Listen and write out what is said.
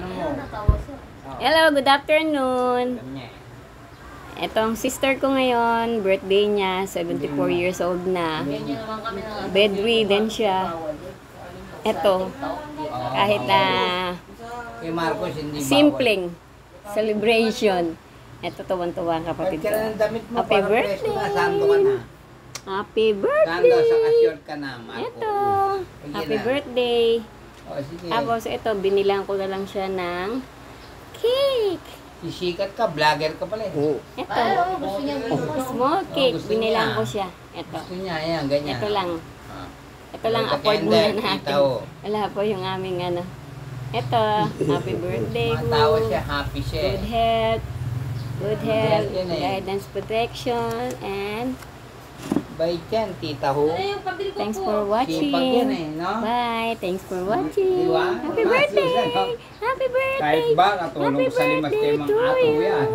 ano mo. Hello, good afternoon. Alam niya eh. Etong sister ko ngayon, birthday niya, 74 years old na. Bedridden siya. Eto, kahit na Kay Marcos, hindi bawal. simpleng celebration. Eto, tuwan-tuwa ang kapatid Ba't ka ko. na ng damit mo? Happy Parang presko birthday! na, sando ka na. Happy Sando, birthday! sa short ka na, Marcos. Eto, Sige happy na. birthday! O, sige. Tapos ito, binilang ko na lang siya ng cake. Sisikat ka, vlogger ka pala eh. Ito, small cake. gusto Binilang niya. ko siya. Ito. Gusto niya, ayan, ganyan. Ito lang. Ah. Ito lang Ito, afford candle, muna natin. kita ko. Wala po yung aming ano. Ito, happy birthday ko. Matawa siya, happy siya Good eh. health. Good health. Yan eh. Guidance, protection. And Bait yan, tita ho. thanks for Sipag yan watching. eh, no? Bye. Thanks for watching. Diba? Happy birthday. Happy birthday. Kahit ba, katulong Happy ko sa limas birthday kay Mang to Ato you. yan.